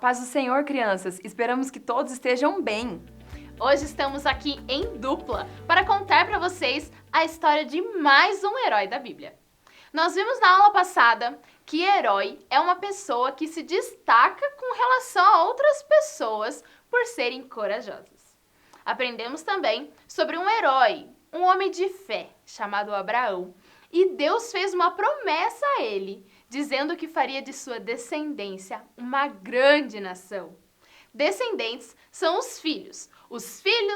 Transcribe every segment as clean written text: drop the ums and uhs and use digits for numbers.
paz do Senhor, crianças. Esperamos que todos estejam bem. Hoje estamos aqui em dupla para contar para vocês a história de mais um herói da Bíblia. Nós vimos na aula passada que herói é uma pessoa que se destaca com relação a outras pessoas por serem corajosas. Aprendemos também sobre um herói, um homem de fé chamado Abraão, e Deus fez uma promessa a ele, dizendo que faria de sua descendência uma grande nação. Descendentes são os filhos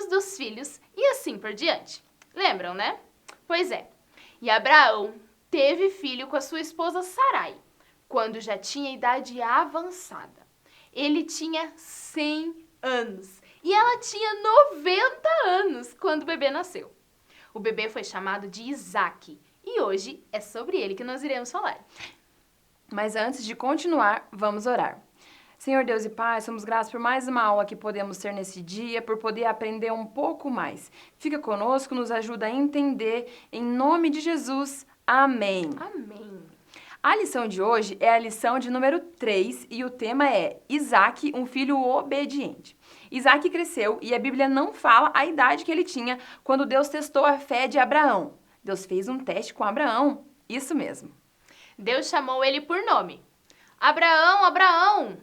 dos filhos e assim por diante. Lembram, né? Pois é. E Abraão teve filho com a sua esposa Sarai, quando já tinha idade avançada. Ele tinha 100 anos e ela tinha 90 anos quando o bebê nasceu. O bebê foi chamado de Isaque e hoje é sobre ele que nós iremos falar. Mas antes de continuar, vamos orar. Senhor Deus e Pai, somos gratos por mais uma aula que podemos ter nesse dia, por poder aprender um pouco mais. Fica conosco, nos ajuda a entender. Em nome de Jesus, amém. Amém. A lição de hoje é a lição de número 3 e o tema é Isaque, um filho obediente. Isaque cresceu e a Bíblia não fala a idade que ele tinha quando Deus testou a fé de Abraão. Deus fez um teste com Abraão, isso mesmo. Deus chamou ele por nome. Abraão, Abraão!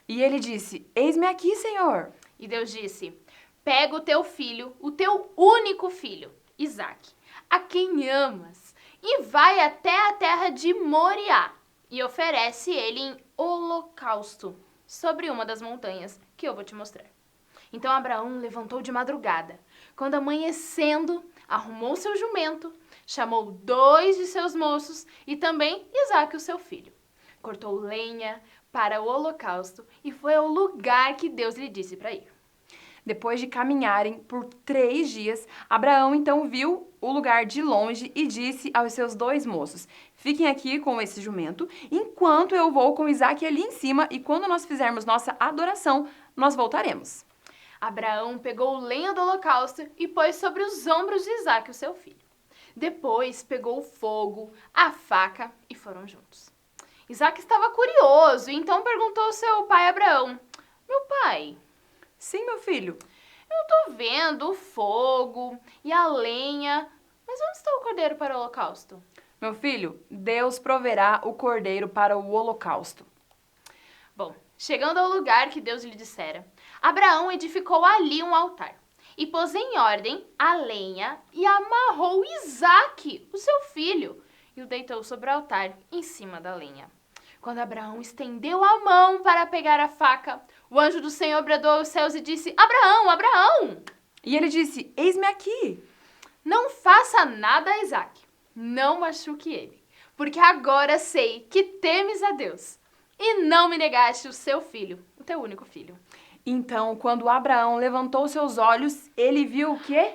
E ele disse, eis-me aqui, Senhor. E Deus disse, pega o teu filho, o teu único filho, Isaque, a quem amas, e vai até a terra de Moriá e oferece ele em holocausto sobre uma das montanhas que eu vou te mostrar. Então Abraão levantou de madrugada. Quando amanhecendo, arrumou seu jumento, chamou 2 de seus moços e também Isaque, o seu filho. Cortou lenha para o holocausto e foi ao lugar que Deus lhe disse para ir. Depois de caminharem por 3 dias, Abraão então viu o lugar de longe e disse aos seus 2 moços, fiquem aqui com esse jumento, enquanto eu vou com Isaque ali em cima e quando nós fizermos nossa adoração, nós voltaremos. Abraão pegou lenha do holocausto e pôs sobre os ombros de Isaque, o seu filho. Depois pegou o fogo, a faca e foram juntos. Isaque estava curioso e então perguntou ao seu pai Abraão, meu pai... Sim, meu filho. Eu tô vendo o fogo e a lenha, mas onde está o cordeiro para o holocausto? Meu filho, Deus proverá o cordeiro para o holocausto. Bom, chegando ao lugar que Deus lhe dissera, Abraão edificou ali um altar e pôs em ordem a lenha e amarrou Isaque, o seu filho, e o deitou sobre o altar em cima da lenha. Quando Abraão estendeu a mão para pegar a faca, o anjo do Senhor bradou aos céus e disse, Abraão, Abraão! E ele disse, eis-me aqui. Não faça nada a Isaque, não machuque ele, porque agora sei que temes a Deus e não me negaste o seu filho, o teu único filho. Então, quando Abraão levantou seus olhos, ele viu o quê?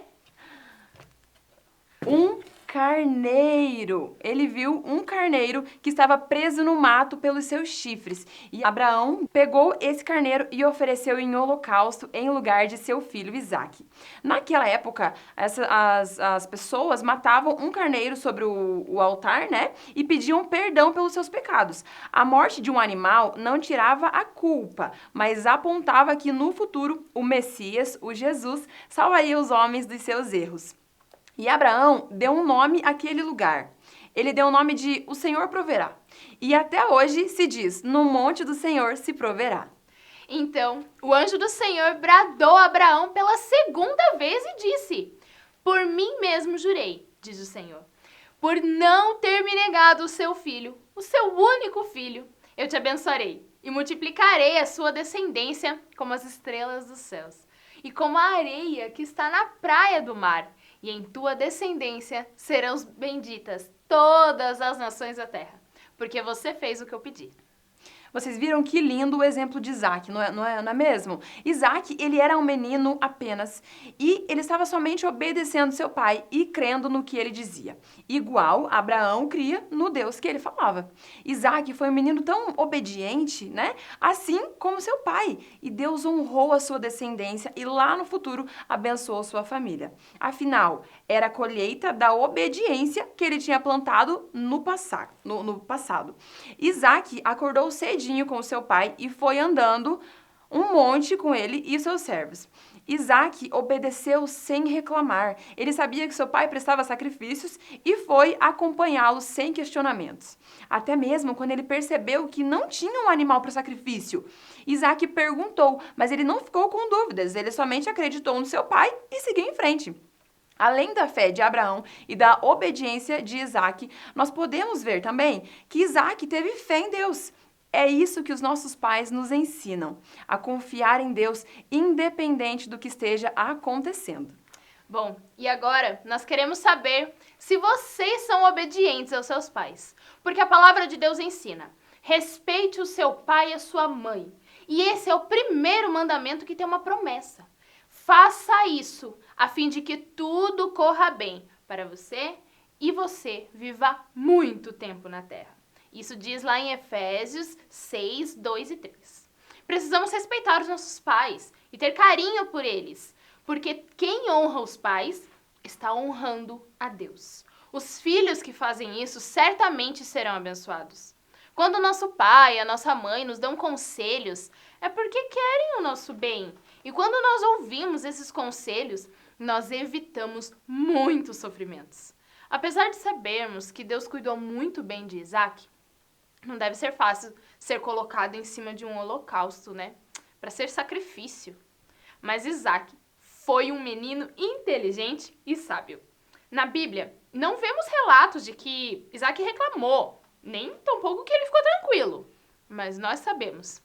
Um carneiro. Ele viu um carneiro que estava preso no mato pelos seus chifres. E Abraão pegou esse carneiro e ofereceu em holocausto em lugar de seu filho Isaque. Naquela época, as pessoas matavam um carneiro sobre o altar, né? E pediam perdão pelos seus pecados. A morte de um animal não tirava a culpa, mas apontava que no futuro o Messias, o Jesus, salvaria os homens dos seus erros. E Abraão deu um nome àquele lugar. Ele deu o nome de O Senhor Proverá. E até hoje se diz, no monte do Senhor se proverá. Então, o anjo do Senhor bradou a Abraão pela segunda vez e disse, por mim mesmo jurei, diz o Senhor, por não ter me negado o seu filho, o seu único filho, eu te abençoarei e multiplicarei a sua descendência como as estrelas dos céus e como a areia que está na praia do mar. E em tua descendência serão benditas todas as nações da terra, porque você fez o que eu pedi. Vocês viram que lindo o exemplo de Isaque, não é mesmo? Isaque, ele era um menino apenas e ele estava somente obedecendo seu pai e crendo no que ele dizia. Igual Abraão cria no Deus que ele falava. Isaque foi um menino tão obediente, né? Assim como seu pai. E Deus honrou a sua descendência e lá no futuro abençoou sua família. Afinal, era a colheita da obediência que ele tinha plantado no passado. Isaque acordou cedo medinho com o seu pai e foi andando um monte com ele e seus servos. Isaac obedeceu sem reclamar. Ele sabia que seu pai prestava sacrifícios e foi acompanhá-lo sem questionamentos. Até mesmo quando ele percebeu que não tinha um animal para sacrifício. Isaac perguntou, mas ele não ficou com dúvidas. Ele somente acreditou no seu pai e seguiu em frente. Além da fé de Abraão e da obediência de Isaac, nós podemos ver também que Isaac teve fé em Deus. É isso que os nossos pais nos ensinam, a confiar em Deus independente do que esteja acontecendo. Bom, e agora nós queremos saber se vocês são obedientes aos seus pais. Porque a palavra de Deus ensina: respeite o seu pai e a sua mãe. E esse é o primeiro mandamento que tem uma promessa. Faça isso, a fim de que tudo corra bem para você e você viva muito tempo na terra. Isso diz lá em Efésios 6, 2 e 3. Precisamos respeitar os nossos pais e ter carinho por eles, porque quem honra os pais está honrando a Deus. Os filhos que fazem isso certamente serão abençoados. Quando o nosso pai, a nossa mãe nos dão conselhos, é porque querem o nosso bem. E quando nós ouvimos esses conselhos, nós evitamos muitos sofrimentos. Apesar de sabermos que Deus cuidou muito bem de Isaac, não deve ser fácil ser colocado em cima de um holocausto, né? Para ser sacrifício. Mas Isaac foi um menino inteligente e sábio. Na Bíblia, não vemos relatos de que Isaac reclamou, nem tampouco que ele ficou tranquilo. Mas nós sabemos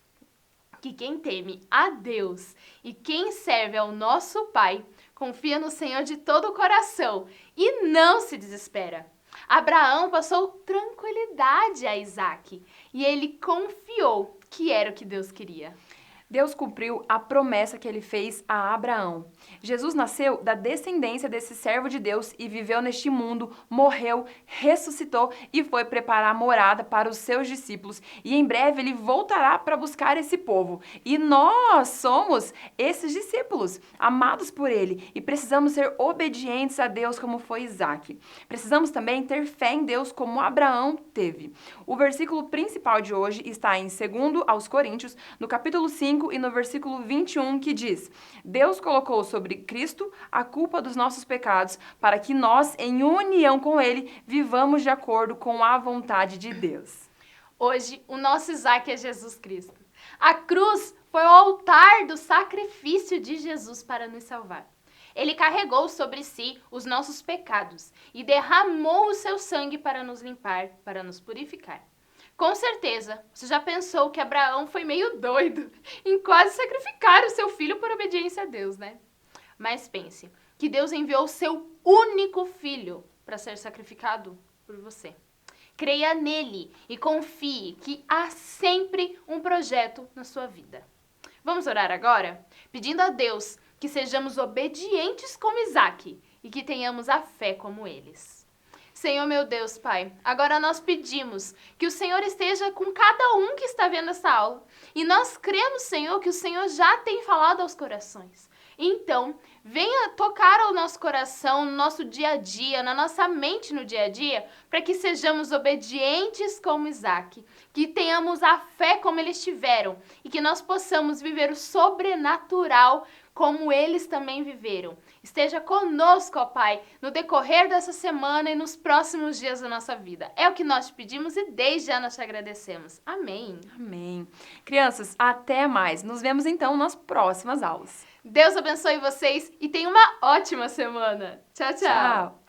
que quem teme a Deus e quem serve ao nosso Pai confia no Senhor de todo o coração e não se desespera. Abraão passou tranquilidade a Isaac e ele confiou que era o que Deus queria. Deus cumpriu a promessa que ele fez a Abraão. Jesus nasceu da descendência desse servo de Deus e viveu neste mundo, morreu, ressuscitou e foi preparar morada para os seus discípulos. E em breve ele voltará para buscar esse povo. E nós somos esses discípulos, amados por ele, e precisamos ser obedientes a Deus como foi Isaac. Precisamos também ter fé em Deus como Abraão teve. O versículo principal de hoje está em 2 aos Coríntios, no capítulo 5, e no versículo 21, que diz: Deus colocou sobre Cristo a culpa dos nossos pecados, para que nós, em união com Ele, vivamos de acordo com a vontade de Deus. Hoje, o nosso Isaac é Jesus Cristo. A cruz foi o altar do sacrifício de Jesus para nos salvar. Ele carregou sobre si os nossos pecados e derramou o seu sangue para nos limpar, para nos purificar. Com certeza, você já pensou que Abraão foi meio doido em quase sacrificar o seu filho por obediência a Deus, né? Mas pense que Deus enviou o seu único filho para ser sacrificado por você. Creia nele e confie que há sempre um projeto na sua vida. Vamos orar agora? Pedindo a Deus que sejamos obedientes como Isaac e que tenhamos a fé como eles. Senhor, meu Deus, Pai, agora nós pedimos que o Senhor esteja com cada um que está vendo essa aula. E nós cremos, Senhor, que o Senhor já tem falado aos corações. Então, venha tocar ao nosso coração, no nosso dia a dia, na nossa mente no dia a dia, para que sejamos obedientes como Isaac, que tenhamos a fé como eles tiveram e que nós possamos viver o sobrenatural como eles também viveram. Esteja conosco, ó Pai, no decorrer dessa semana e nos próximos dias da nossa vida. É o que nós te pedimos e desde já nós te agradecemos. Amém. Amém. Crianças, até mais. Nos vemos então nas próximas aulas. Deus abençoe vocês e tenha uma ótima semana. Tchau, tchau. Tchau.